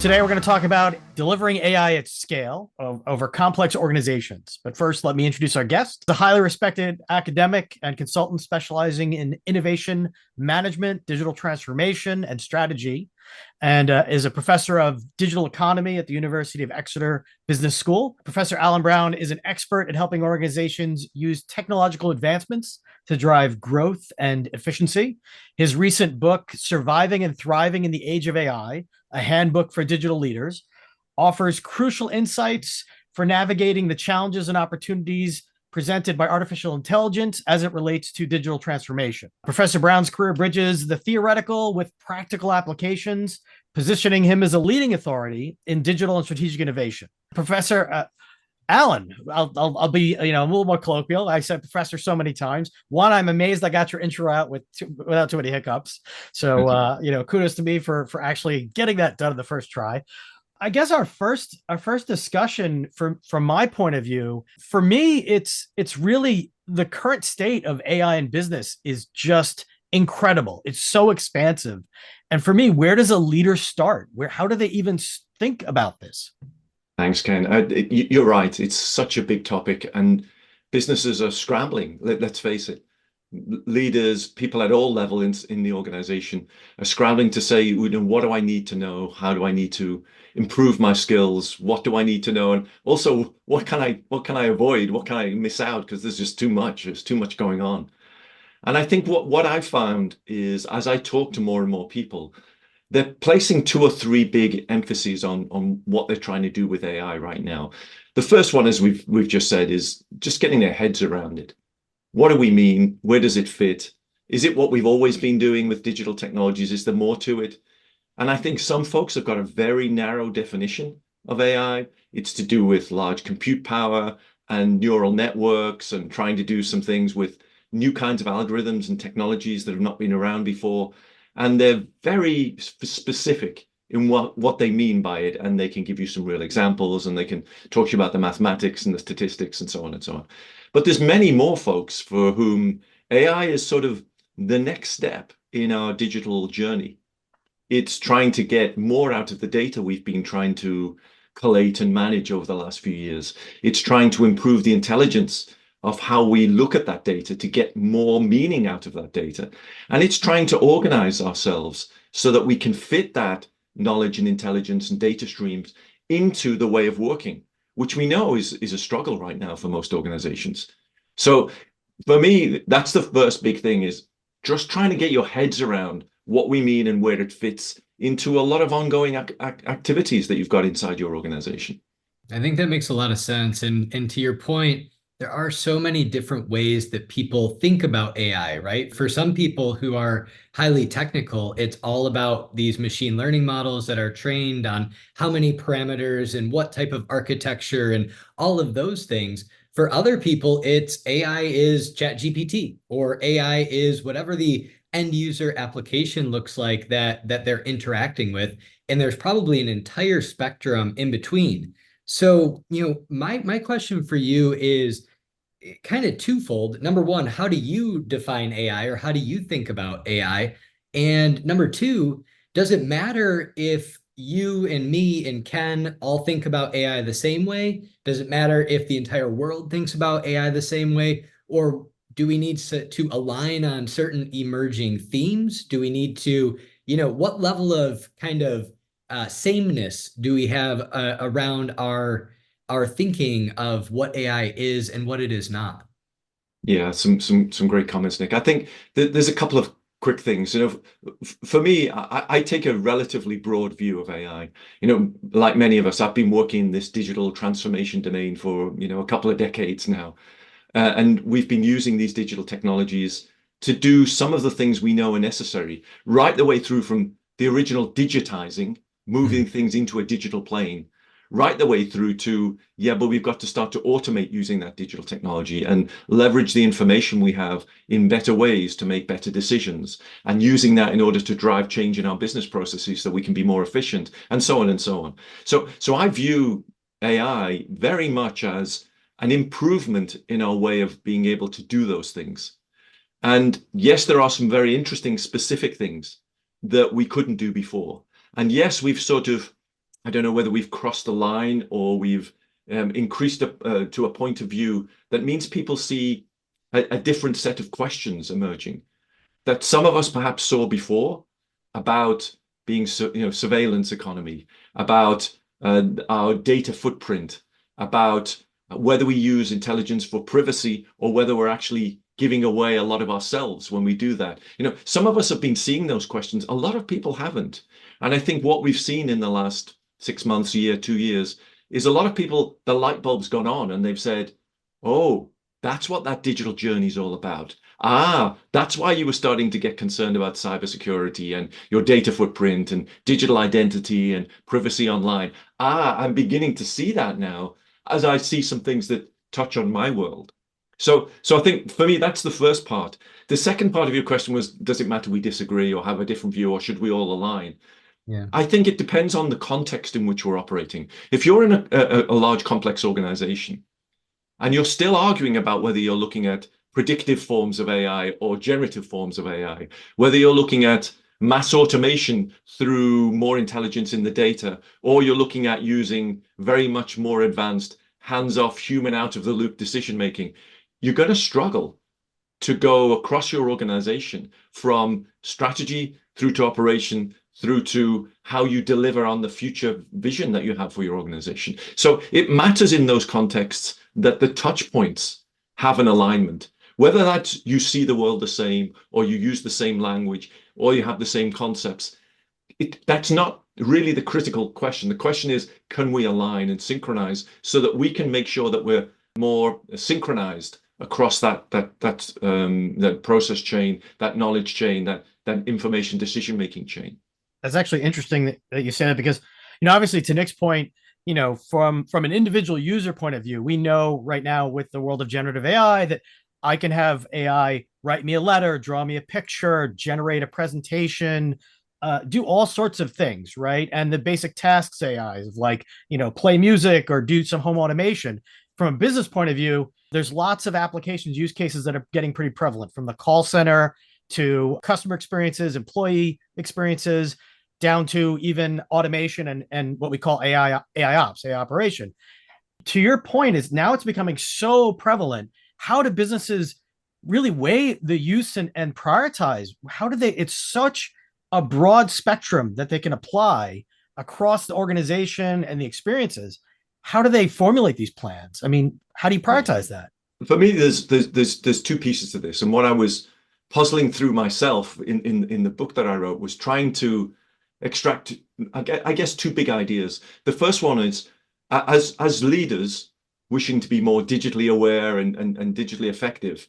Today, we're going to talk about delivering AI at scale over complex organizations. But first, let me introduce our guest, a highly respected academic and consultant specializing in innovation management, digital transformation, and strategy, and is a professor of digital economy at the University of Exeter Business School. Professor Alan Brown is an expert at helping organizations use technological advancements to drive growth and efficiency. His recent book, Surviving and Thriving in the Age of AI, a Handbook for Digital Leaders, offers crucial insights for navigating the challenges and opportunities presented by artificial intelligence as it relates to digital transformation. Professor Brown's career bridges the theoretical with practical applications, positioning him as a leading authority in digital and strategic innovation. Professor Alan, I'll be a little more colloquial. I said professor so many times. One, I'm amazed I got your intro out without too many hiccups. So kudos to me for actually getting that done in the first try. I guess our first discussion from my point of view, for me, it's really the current state of AI in business is just incredible. It's so expansive. And for me, where does a leader start? How do they even think about this? Thanks, Ken. You're right. It's such a big topic, and businesses are scrambling. Let's face it. Leaders, people at all levels in the organization are scrambling to say, what do I need to know? How do I need to improve my skills? What do I need to know? And also, what can I avoid? What can I miss out? Because there's just too much. There's too much going on. And I think what I've found is, as I talk to more and more people, they're placing two or three big emphases on what they're trying to do with AI right now. The first one, as we've just said, is just getting their heads around it. What do we mean? Where does it fit? Is it what we've always been doing with digital technologies? Is there more to it? And I think some folks have got a very narrow definition of AI. It's to do with large compute power and neural networks and trying to do some things with new kinds of algorithms and technologies that have not been around before. And they're very specific in what they mean by it. And they can give you some real examples, and they can talk to you about the mathematics and the statistics and so on and so on. But there's many more folks for whom AI is sort of the next step in our digital journey. It's trying to get more out of the data we've been trying to collate and manage over the last few years. It's trying to improve the intelligence of how we look at that data to get more meaning out of that data. And it's trying to organize ourselves so that we can fit that knowledge and intelligence and data streams into the way of working, which we know is a struggle right now for most organizations. So for me, that's the first big thing, is just trying to get your heads around what we mean and where it fits into a lot of ongoing activities that you've got inside your organization. I think that makes a lot of sense. And to your point, there are so many different ways that people think about AI, right? For some people who are highly technical, it's all about these machine learning models that are trained on how many parameters and what type of architecture and all of those things. For other people, it's AI is ChatGPT, or AI is whatever the end user application looks like that they're interacting with. And there's probably an entire spectrum in between. So, my question for you is kind of twofold. Number one, how do you define AI, or how do you think about AI? And number two, does it matter if you and me and Ken all think about AI the same way? Does it matter if the entire world thinks about AI the same way? Or do we need to align on certain emerging themes? Do we need to, what level of kind of sameness do we have around our thinking of what AI is and what it is not? Yeah, some great comments, Nick. I think there's a couple of quick things. For me, I take a relatively broad view of AI. Like many of us, I've been working in this digital transformation domain for a couple of decades now, and we've been using these digital technologies to do some of the things we know are necessary, right the way through from the original digitizing, moving things into a digital plane, right the way through to, but we've got to start to automate using that digital technology and leverage the information we have in better ways to make better decisions, and using that in order to drive change in our business processes so we can be more efficient, and so on and so on. So I view AI very much as an improvement in our way of being able to do those things. And yes, there are some very interesting specific things that we couldn't do before. And yes, we've sort of I don't know whether we've crossed a line or we've increased to a point of view that means people see a different set of questions emerging that some of us perhaps saw before about being, surveillance economy, about our data footprint, about whether we use intelligence for privacy or whether we're actually giving away a lot of ourselves when we do that. Some of us have been seeing those questions. A lot of people haven't. And I think what we've seen in the last 6 months, a year, 2 years, is a lot of people, the light bulb's gone on and they've said, oh, that's what that digital journey is all about. That's why you were starting to get concerned about cybersecurity and your data footprint and digital identity and privacy online. I'm beginning to see that now as I see some things that touch on my world. So I think for me, that's the first part. The second part of your question was, does it matter we disagree or have a different view, or should we all align? Yeah. I think it depends on the context in which we're operating. If you're in a large, complex organization and you're still arguing about whether you're looking at predictive forms of AI or generative forms of AI, whether you're looking at mass automation through more intelligence in the data, or you're looking at using very much more advanced hands-off, human out-of-the-loop decision-making, you're going to struggle to go across your organization from strategy through to operation, through to how you deliver on the future vision that you have for your organization. So it matters in those contexts that the touch points have an alignment, whether that's you see the world the same, or you use the same language, or you have the same concepts. That's not really the critical question. The question is, can we align and synchronize so that we can make sure that we're more synchronized across that process chain, that knowledge chain, that information decision-making chain? That's actually interesting that you say that, because, obviously, to Nick's point, from an individual user point of view, we know right now with the world of generative AI that I can have AI write me a letter, draw me a picture, generate a presentation, do all sorts of things, right? And the basic tasks AIs like, play music or do some home automation. From a business point of view, there's lots of applications, use cases that are getting pretty prevalent, from the call center to customer experiences, employee experiences, down to even automation and what we call AI ops, AI operation. To your point, is now it's becoming so prevalent. How do businesses really weigh the use and prioritize? How do they? It's such a broad spectrum that they can apply across the organization and the experiences. How do they formulate these plans? I mean, how do you prioritize that? For me, there's two pieces to this, and what I was puzzling through myself in the book that I wrote was trying to extract, I guess, two big ideas. The first one is, as leaders wishing to be more digitally aware and digitally effective,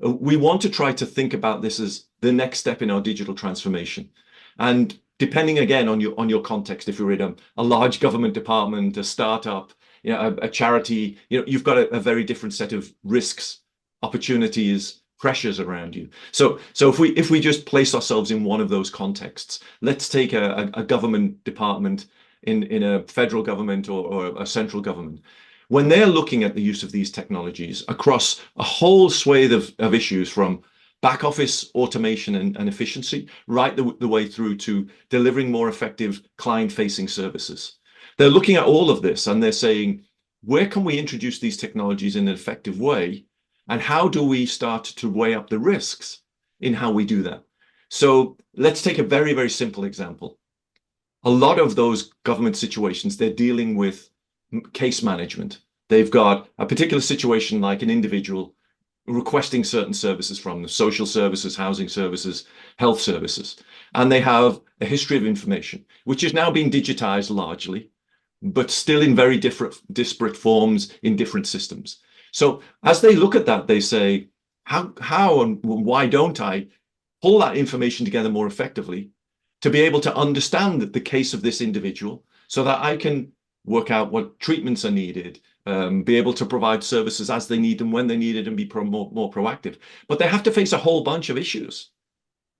we want to try to think about this as the next step in our digital transformation. And depending again on your context, if you're in a large government department, a startup, a charity, you've got a very different set of risks, opportunities, pressures around you. So if we just place ourselves in one of those contexts, let's take a government department in a federal government or a central government. When they're looking at the use of these technologies across a whole swathe of issues, from back office automation and efficiency, right the way through to delivering more effective client-facing services, they're looking at all of this and they're saying, where can we introduce these technologies in an effective way? And how do we start to weigh up the risks in how we do that? So let's take a very, very simple example. A lot of those government situations, they're dealing with case management. They've got a particular situation, like an individual requesting certain services from them: social services, housing services, health services. And they have a history of information, which is now being digitized largely, but still in very disparate forms in different systems. So as they look at that, they say, how and why don't I pull that information together more effectively to be able to understand the case of this individual so that I can work out what treatments are needed, be able to provide services as they need them, when they need it, and be more proactive. But they have to face a whole bunch of issues.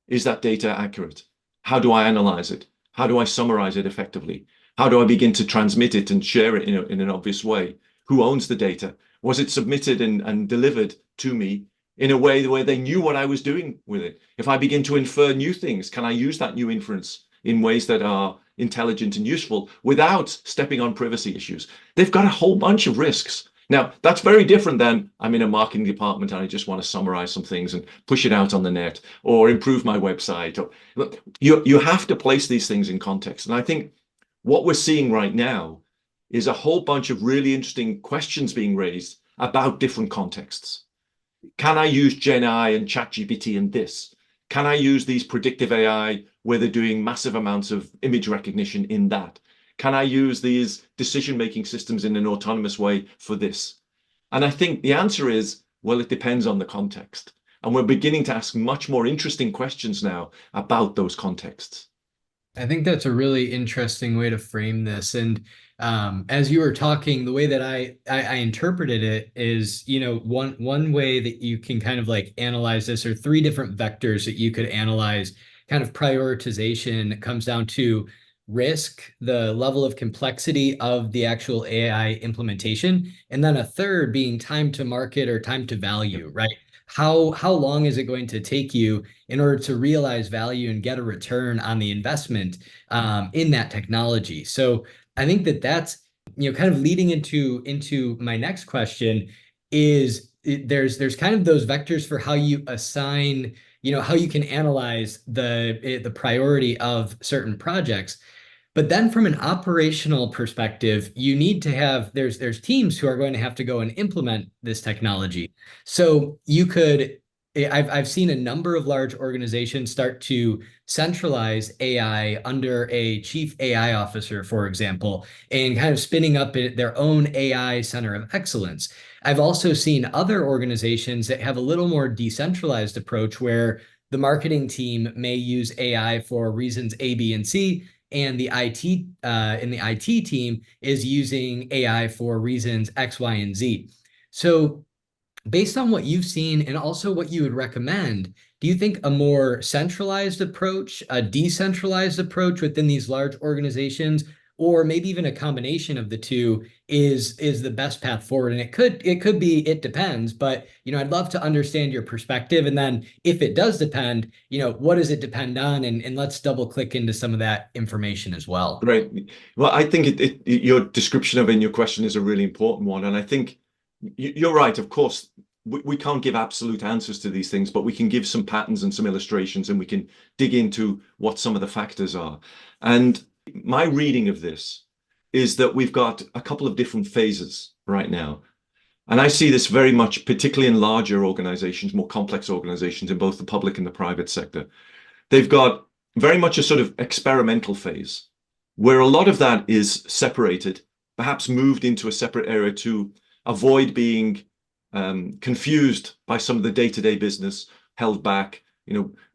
Is that data accurate? How do I analyze it? How do I summarize it effectively? How do I begin to transmit it and share it in an obvious way? Who owns the data? Was it submitted and delivered to me in a way where they knew what I was doing with it? If I begin to infer new things, can I use that new inference in ways that are intelligent and useful without stepping on privacy issues. They've got a whole bunch of risks. Now, that's very different than I'm in a marketing department and I just want to summarize some things and push it out on the net or improve my website. Look, you have to place these things in context. And I think what we're seeing right now is a whole bunch of really interesting questions being raised about different contexts. Can I use Gen AI and ChatGPT in this? Can I use these predictive AI where they're doing massive amounts of image recognition in that? Can I use these decision-making systems in an autonomous way for this? And I think the answer is, well, it depends on the context. And we're beginning to ask much more interesting questions now about those contexts. I think that's a really interesting way to frame this. And as you were talking, the way that I interpreted it is, one way that you can kind of like analyze this, or three different vectors that you could analyze kind of prioritization. It comes down to risk, the level of complexity of the actual AI implementation, and then a third being time to market or time to value, right? How long is it going to take you in order to realize value and get a return on the investment in that technology? So I think that's kind of leading into my next question is there's kind of those vectors for how you assign, how you can analyze the priority of certain projects. But then from an operational perspective, you need to have, there's teams who are going to have to go and implement this technology. So I've seen a number of large organizations start to centralize AI under a chief AI officer, for example, and kind of spinning up their own AI center of excellence. I've also seen other organizations that have a little more decentralized approach where the marketing team may use AI for reasons A, B, and C, and the IT team is using AI for reasons X, Y, and Z. So based on what you've seen and also what you would recommend, do you think a more centralized approach, a decentralized approach within these large organizations, or maybe even a combination of the two is the best path forward? And it could be, it depends, but I'd love to understand your perspective. And then if it does depend, what does it depend on? And let's double click into some of that information as well. Right. Well, I think your description of it in your question is a really important one. And I think you're right. Of course, we can't give absolute answers to these things, but we can give some patterns and some illustrations, and we can dig into what some of the factors are. And my reading of this is that we've got a couple of different phases right now. And I see this very much, particularly in larger organizations, more complex organizations in both the public and the private sector. They've got very much a sort of experimental phase where a lot of that is separated, perhaps moved into a separate area to avoid being confused by some of the day-to-day business, held back,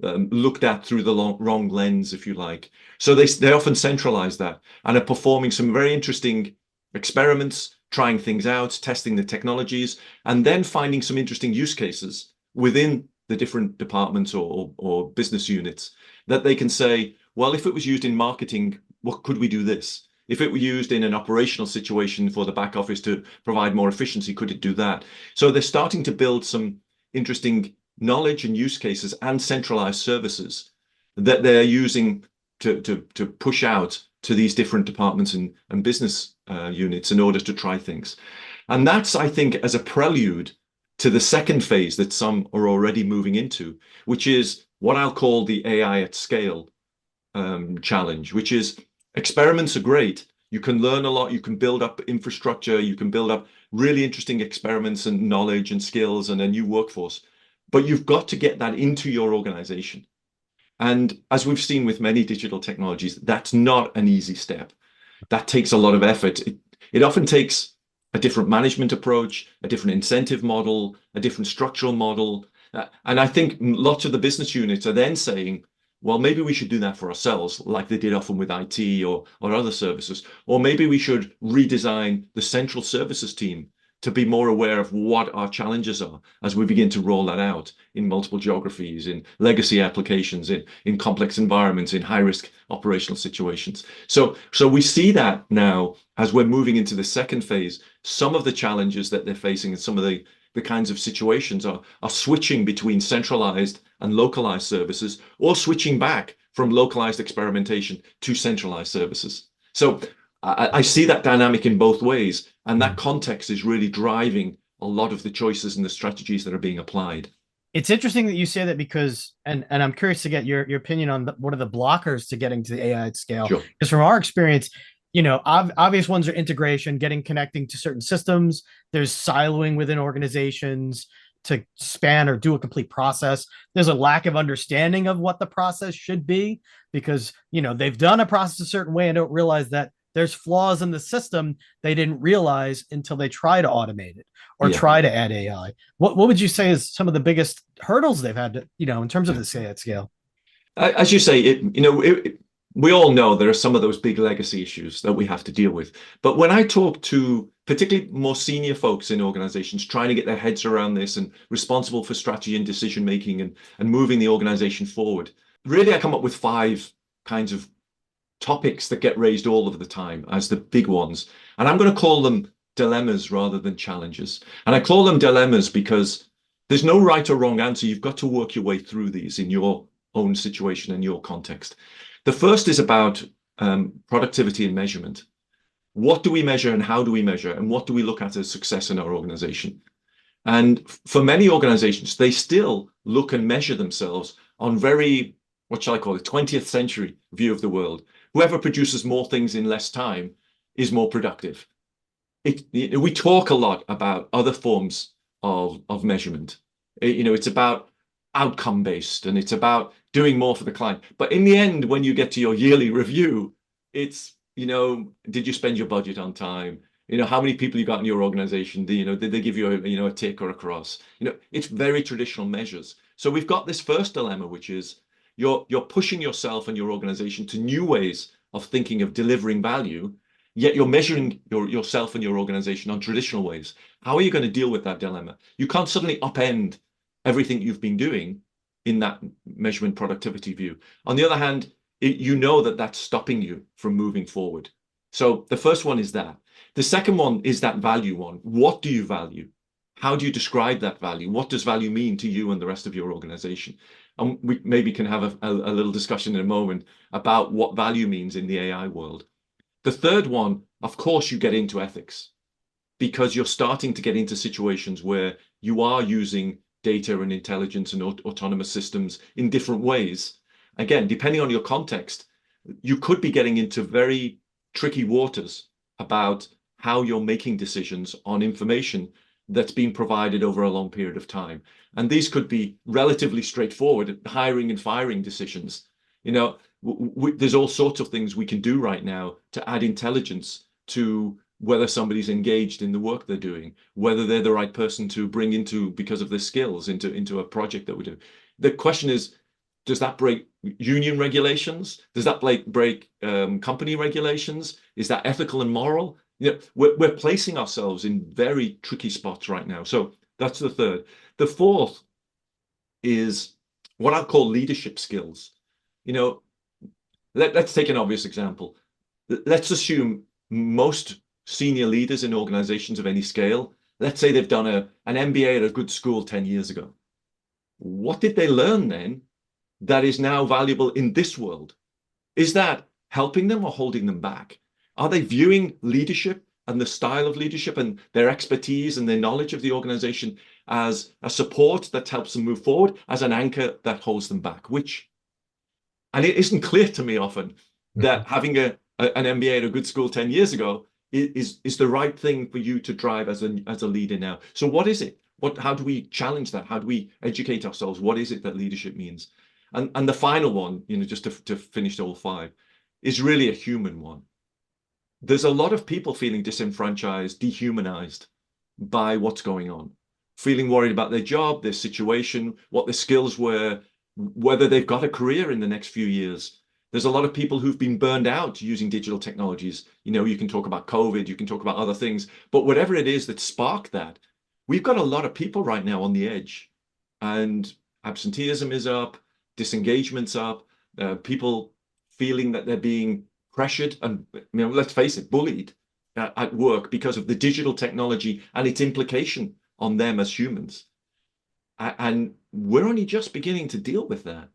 looked at through the wrong lens, if you like. So they often centralize that and are performing some very interesting experiments, trying things out, testing the technologies, and then finding some interesting use cases within the different departments or business units that they can say, well, if it was used in marketing, what could we do this? If it were used in an operational situation for the back office to provide more efficiency, could it do that? So they're starting to build some interesting knowledge and use cases and centralized services that they're using to push out to these different departments and business units in order to try things. And that's, I think, as a prelude to the second phase that some are already moving into, which is what I'll call the AI at scale challenge, which is experiments are great. You can learn a lot. You can build up infrastructure. You can build up really interesting experiments and knowledge and skills and a new workforce. But you've got to get that into your organization. And as we've seen with many digital technologies, that's not an easy step. That takes a lot of effort. It often takes a different management approach, a different incentive model, a different structural model. And I think lots of the business units are then saying, well, maybe we should do that for ourselves, like they did often with IT or other services. Or maybe we should redesign the central services team to be more aware of what our challenges are as we begin to roll that out in multiple geographies, in legacy applications, in complex environments, in high-risk operational situations. So we see that now as we're moving into the second phase. Some of the challenges that they're facing and some of the kinds of situations are switching between centralized and localized services, or switching back from localized experimentation to centralized services. So I see that dynamic in both ways, and that context is really driving a lot of the choices and the strategies that are being applied. It's interesting that you say that because, and I'm curious to get your opinion on what are the blockers to getting to the AI at scale. Sure. Because from our experience, obvious ones are integration, connecting to certain systems. There's siloing within organizations to span or do a complete process. There's a lack of understanding of what the process should be because, they've done a process a certain way and don't realize that there's flaws in the system they didn't realize until they try to automate it or try to add AI. What would you say is some of the biggest hurdles they've had to, in terms of this AI at scale? As you say, we all know there are some of those big legacy issues that we have to deal with. But when I talk to particularly more senior folks in organizations trying to get their heads around this and responsible for strategy and decision making and moving the organization forward, really I come up with 5 kinds of topics that get raised all of the time as the big ones. And I'm going to call them dilemmas rather than challenges. And I call them dilemmas because there's no right or wrong answer. You've got to work your way through these in your own situation and your context. The first is about productivity and measurement. What do we measure and how do we measure? And what do we look at as success in our organization? And for many organizations, they still look and measure themselves on very, what shall I call it, 20th century view of the world. Whoever produces more things in less time is more productive. We talk a lot about other forms of measurement. It's about outcome-based and it's about doing more for the client. But in the end, when you get to your yearly review, it's, did you spend your budget on time? How many people you got in your organization? Did they give you a tick or a cross? It's very traditional measures. So we've got this first dilemma, which is you're pushing yourself and your organization to new ways of thinking of delivering value, yet you're measuring yourself and your organization on traditional ways. How are you going to deal with that dilemma? You can't suddenly upend everything you've been doing in that measurement productivity view. On the other hand, that's stopping you from moving forward. So the first one is that. The second one is that value one. What do you value? How do you describe that value? What does value mean to you and the rest of your organization? And we maybe can have a little discussion in a moment about what value means in the AI world. The third one, of course, you get into ethics because you're starting to get into situations where you are using data and intelligence and autonomous systems in different ways. Again, depending on your context, you could be getting into very tricky waters about how you're making decisions on information that's been provided over a long period of time. And these could be relatively straightforward hiring and firing decisions. There's all sorts of things we can do right now to add intelligence to whether somebody's engaged in the work they're doing, whether they're the right person to bring into because of their skills into a project that we do. The question is, does that break union regulations? Does that break company regulations? Is that ethical and moral? We're placing ourselves in very tricky spots right now. So that's the third. The fourth is what I call leadership skills. Let's take an obvious example. Let's assume most senior leaders in organizations of any scale, let's say they've done an MBA at a good school 10 years ago. What did they learn then that is now valuable in this world? Is that helping them or holding them back? Are they viewing leadership and the style of leadership and their expertise and their knowledge of the organization as a support that helps them move forward, as an anchor that holds them back? And it isn't clear to me often that having an MBA at a good school 10 years ago is the right thing for you to drive as a leader now. So what is it? How do we challenge that? How do we educate ourselves? What is it that leadership means? And the final one, just to finish all 5, is really a human one. There's a lot of people feeling disenfranchised, dehumanized by what's going on, feeling worried about their job, their situation, what their skills were, whether they've got a career in the next few years. There's a lot of people who've been burned out using digital technologies. You can talk about COVID, you can talk about other things, but whatever it is that sparked that, we've got a lot of people right now on the edge, and absenteeism is up, disengagement's up, people feeling that they're being pressured and, let's face it, bullied at work because of the digital technology and its implication on them as humans. And we're only just beginning to deal with that.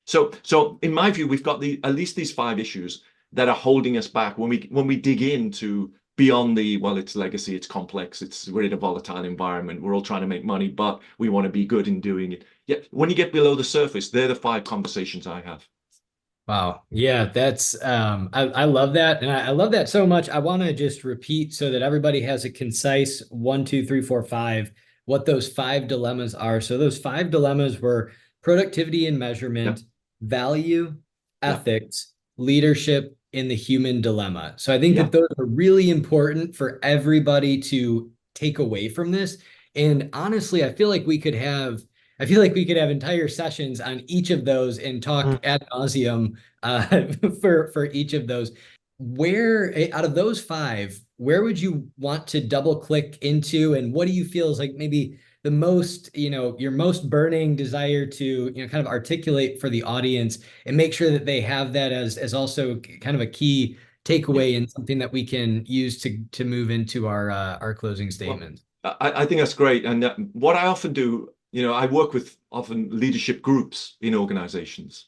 So in my view, we've got at least these 5 issues that are holding us back when we dig into beyond it's legacy, it's complex, we're in a volatile environment, we're all trying to make money, but we want to be good in doing it. Yeah, when you get below the surface, they're the 5 conversations I have. Wow. Yeah, that's I love that. And I love that so much. I want to just repeat so that everybody has a concise 1, 2, 3, 4, 5, what those 5 dilemmas are. So those 5 dilemmas were productivity and measurement, Yeah. value, Yeah. ethics, leadership, and the human dilemma. So I think Yeah. that those are really important for everybody to take away from this. And honestly, I feel like we could have entire sessions on each of those and talk ad nauseum for each of those. Where out of those 5, where would you want to double click into, and what do you feel is like maybe the most, your most burning desire to, kind of articulate for the audience and make sure that they have that as also kind of a key takeaway and something that we can use to move into our closing statement? Well, I think that's great. And what I often do, I work with often leadership groups in organizations.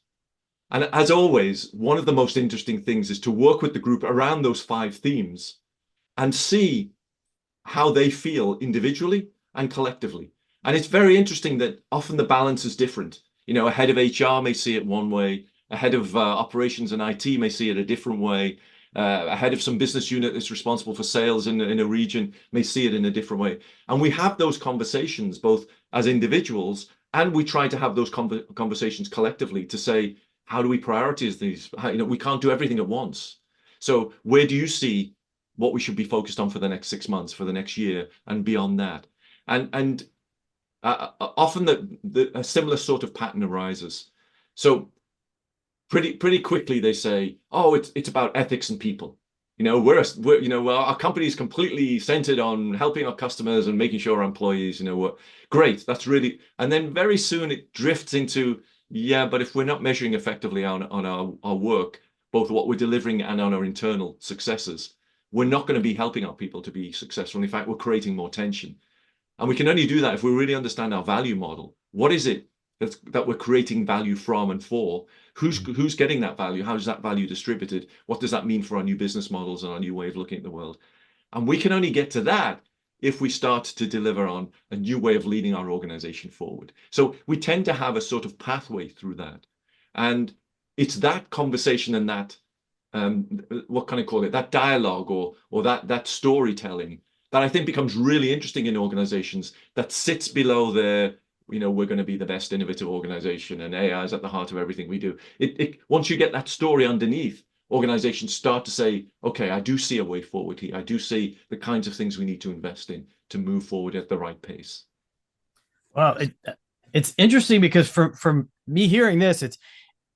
And as always, one of the most interesting things is to work with the group around those 5 themes and see how they feel individually and collectively. And it's very interesting that often the balance is different. A head of HR may see it one way, a head of operations and IT may see it a different way. A head of some business unit that's responsible for sales in a region may see it in a different way. And we have those conversations both as individuals, and we try to have those conversations collectively to say, how do we prioritize these? We can't do everything at once. So where do you see what we should be focused on for the next 6 months, for the next year, and beyond that? And often a similar sort of pattern arises. So pretty quickly they say, oh, it's about ethics and people. Our company is completely centered on helping our customers and making sure our employees, great. That's really, and then very soon it drifts into, yeah, but if we're not measuring effectively on our work, both what we're delivering and on our internal successes, we're not going to be helping our people to be successful. In fact, we're creating more tension. And we can only do that if we really understand our value model. What is it that we're creating value from and for? Who's getting that value? How is that value distributed? What does that mean for our new business models and our new way of looking at the world? And we can only get to that if we start to deliver on a new way of leading our organization forward. So we tend to have a sort of pathway through that. And it's that conversation and that, what can I call it? That dialogue or that storytelling that I think becomes really interesting in organizations, that sits below their, we're going to be the best innovative organization and AI is at the heart of everything we do. Once you get that story underneath, organizations start to say, okay, I do see a way forward here. I do see the kinds of things we need to invest in to move forward at the right pace. Well, it's interesting because from me hearing this, it's,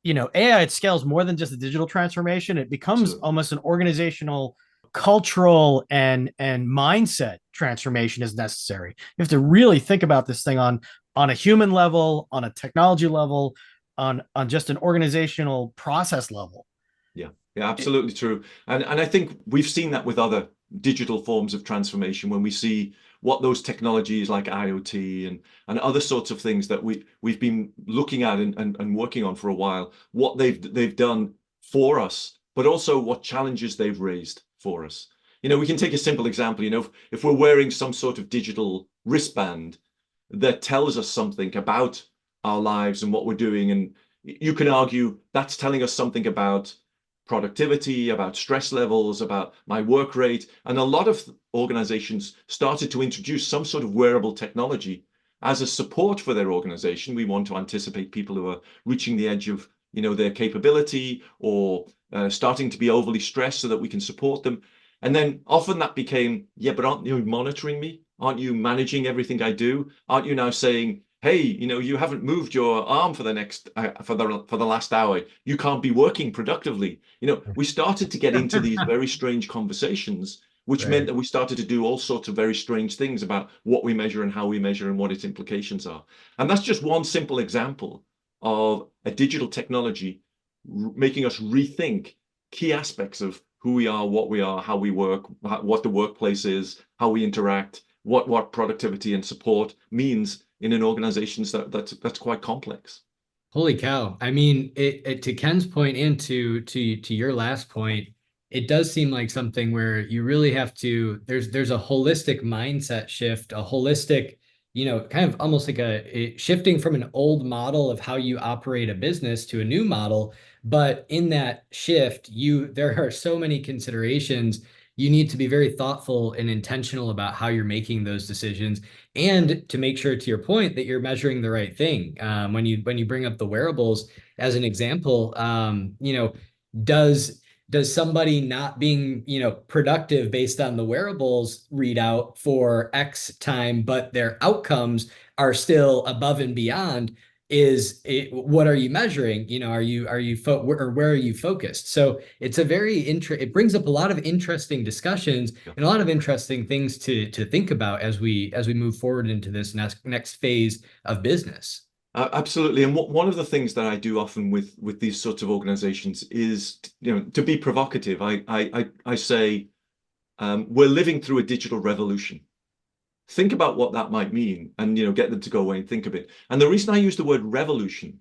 AI at scale is more than just a digital transformation. It becomes Absolutely. almost an organizational, cultural, and mindset transformation is necessary. You have to really think about this thing on a human level, on a technology level, on just an organizational process level. Yeah, absolutely true. And I think we've seen that with other digital forms of transformation when we see what those technologies like IoT and other sorts of things that we've been looking at and working on for a while, what they've done for us, but also what challenges they've raised for us. We can take a simple example. If we're wearing some sort of digital wristband that tells us something about our lives and what we're doing, and you can argue that's telling us something about productivity, about stress levels, about my work rate. And a lot of organizations started to introduce some sort of wearable technology as a support for their organization. We want to anticipate people who are reaching the edge of their capability or starting to be overly stressed so that we can support them. And then often that became, yeah, but aren't you monitoring me? Aren't you managing everything I do? Aren't you now saying, hey, you haven't moved your arm for the next for the last hour. You can't be working productively. We started to get into these very strange conversations, which Right. meant that we started to do all sorts of very strange things about what we measure and how we measure and what its implications are. And that's just one simple example of a digital technology making us rethink key aspects of who we are, what we are, how we work, what the workplace is, how we interact, what productivity and support means in an organization that's quite complex. Holy cow. I mean, it to Ken's point and to your last point, it does seem like something where you really have to, there's a holistic mindset shift, a holistic, kind of almost like shifting from an old model of how you operate a business to a new model. But in that shift, there are so many considerations. You need to be very thoughtful and intentional about how you're making those decisions, and to make sure, to your point, that you're measuring the right thing. When you bring up the wearables as an example, does somebody not being, productive based on the wearables readout for X time, but their outcomes are still above and beyond? What are you measuring? Are you or where are you focused? So it's it brings up a lot of interesting discussions and a lot of interesting things to think about as we move forward into this next phase of business. Absolutely. And one of the things that I do often with these sorts of organizations is, to be provocative. I say, we're living through a digital revolution. Think about what that might mean, and get them to go away and think of it. And the reason I use the word revolution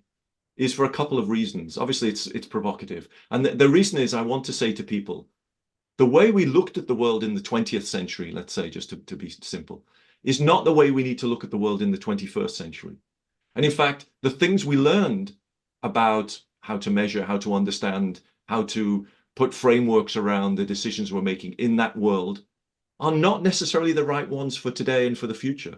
is for a couple of reasons. Obviously, it's provocative. And the reason is I want to say to people, the way we looked at the world in the 20th century, let's say, just to be simple, is not the way we need to look at the world in the 21st century. And in fact, the things we learned about how to measure, how to understand, how to put frameworks around the decisions we're making in that world are not necessarily the right ones for today and for the future.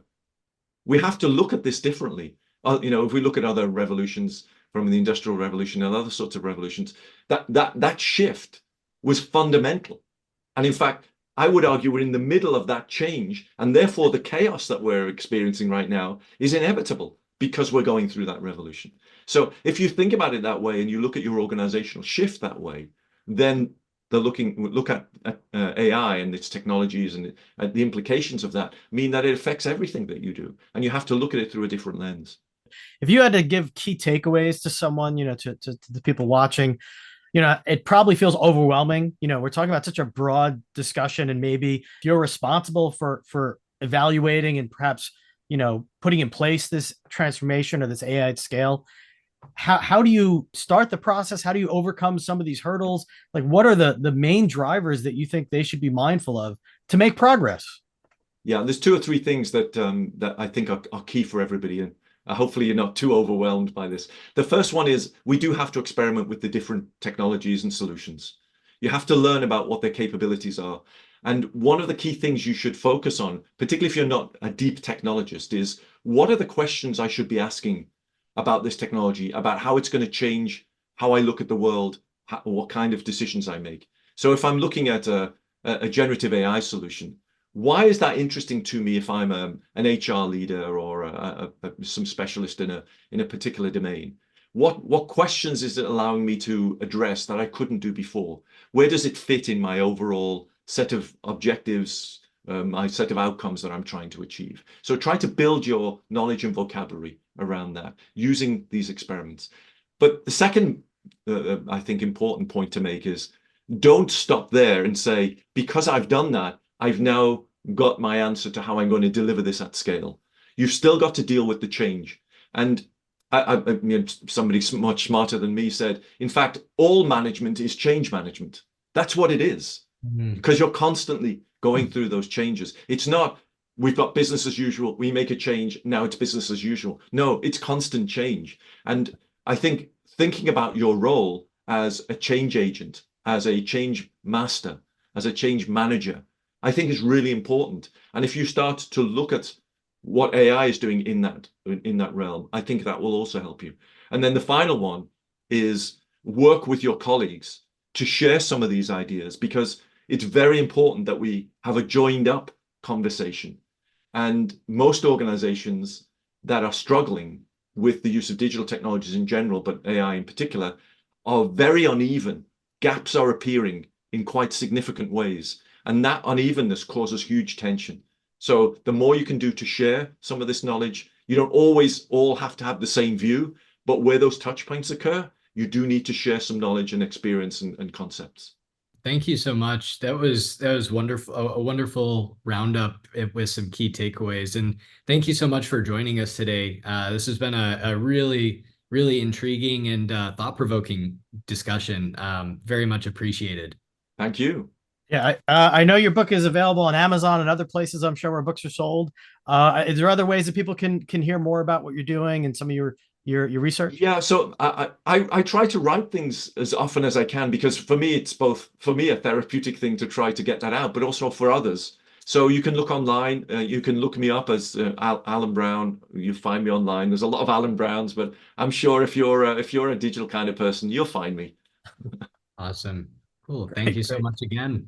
We have to look at this differently. If we look at other revolutions, from the Industrial Revolution and other sorts of revolutions, that shift was fundamental. And in fact, I would argue we're in the middle of that change, and therefore the chaos that we're experiencing right now is inevitable because we're going through that revolution. So if you think about it that way and you look at your organizational shift that way, then look at AI and its technologies and the implications of that mean that it affects everything that you do, and you have to look at it through a different lens. If you had to give key takeaways to someone, to the people watching, it probably feels overwhelming. We're talking about such a broad discussion, and maybe if you're responsible for evaluating and perhaps, putting in place this transformation or this AI at scale, how do you start the process? How do you overcome some of these hurdles? Like, what are the main drivers that you think they should be mindful of to make progress? Yeah, there's two or three things that I think are key for everybody, and hopefully you're not too overwhelmed by this. The first one is we do have to experiment with the different technologies and solutions. You have to learn about what their capabilities are. And one of the key things you should focus on, particularly if you're not a deep technologist, is what are the questions I should be asking about this technology, about how it's going to change how I look at the world, what kind of decisions I make. So if I'm looking at a generative AI solution, why is that interesting to me if I'm an HR leader or some specialist in a particular domain? What questions is it allowing me to address that I couldn't do before? Where does it fit in my overall set of objectives, my set of outcomes that I'm trying to achieve? So try to build your knowledge and vocabulary around that using these experiments. But the second, I think, important point to make is don't stop there and say, because I've done that, I've now got my answer to how I'm going to deliver this at scale. You've still got to deal with the change. And somebody much smarter than me said, in fact, all management is change management. That's what it is. Because you're constantly going through those changes. It's not, we've got business as usual, we make a change, now it's business as usual. No, it's constant change. And I think thinking about your role as a change agent, as a change master, as a change manager, I think is really important. And if you start to look at what AI is doing in that realm, I think that will also help you. And then the final one is work with your colleagues to share some of these ideas, because it's very important that we have a joined up conversation. And most organizations that are struggling with the use of digital technologies in general, but AI in particular, are very uneven. Gaps are appearing in quite significant ways. And that unevenness causes huge tension. So the more you can do to share some of this knowledge, you don't always all have to have the same view, but where those touch points occur, you do need to share some knowledge and experience and concepts. Thank you so much. That was wonderful, a wonderful roundup with some key takeaways. And thank you so much for joining us today. This has been a really, really intriguing and thought-provoking discussion. Very much appreciated. Thank you. Yeah, I know your book is available on Amazon and other places, I'm sure, where books are sold. Is there other ways that people can hear more about what you're doing and some of your research? Yeah, so I try to write things as often as I can, because for me it's both for me a therapeutic thing to try to get that out, but also for others. So you can look online. You can look me up as Alan Brown. You find me online. There's a lot of Alan Browns, but I'm sure if you're a digital kind of person, you'll find me. Awesome. Cool. Thank Great, you so great. much again.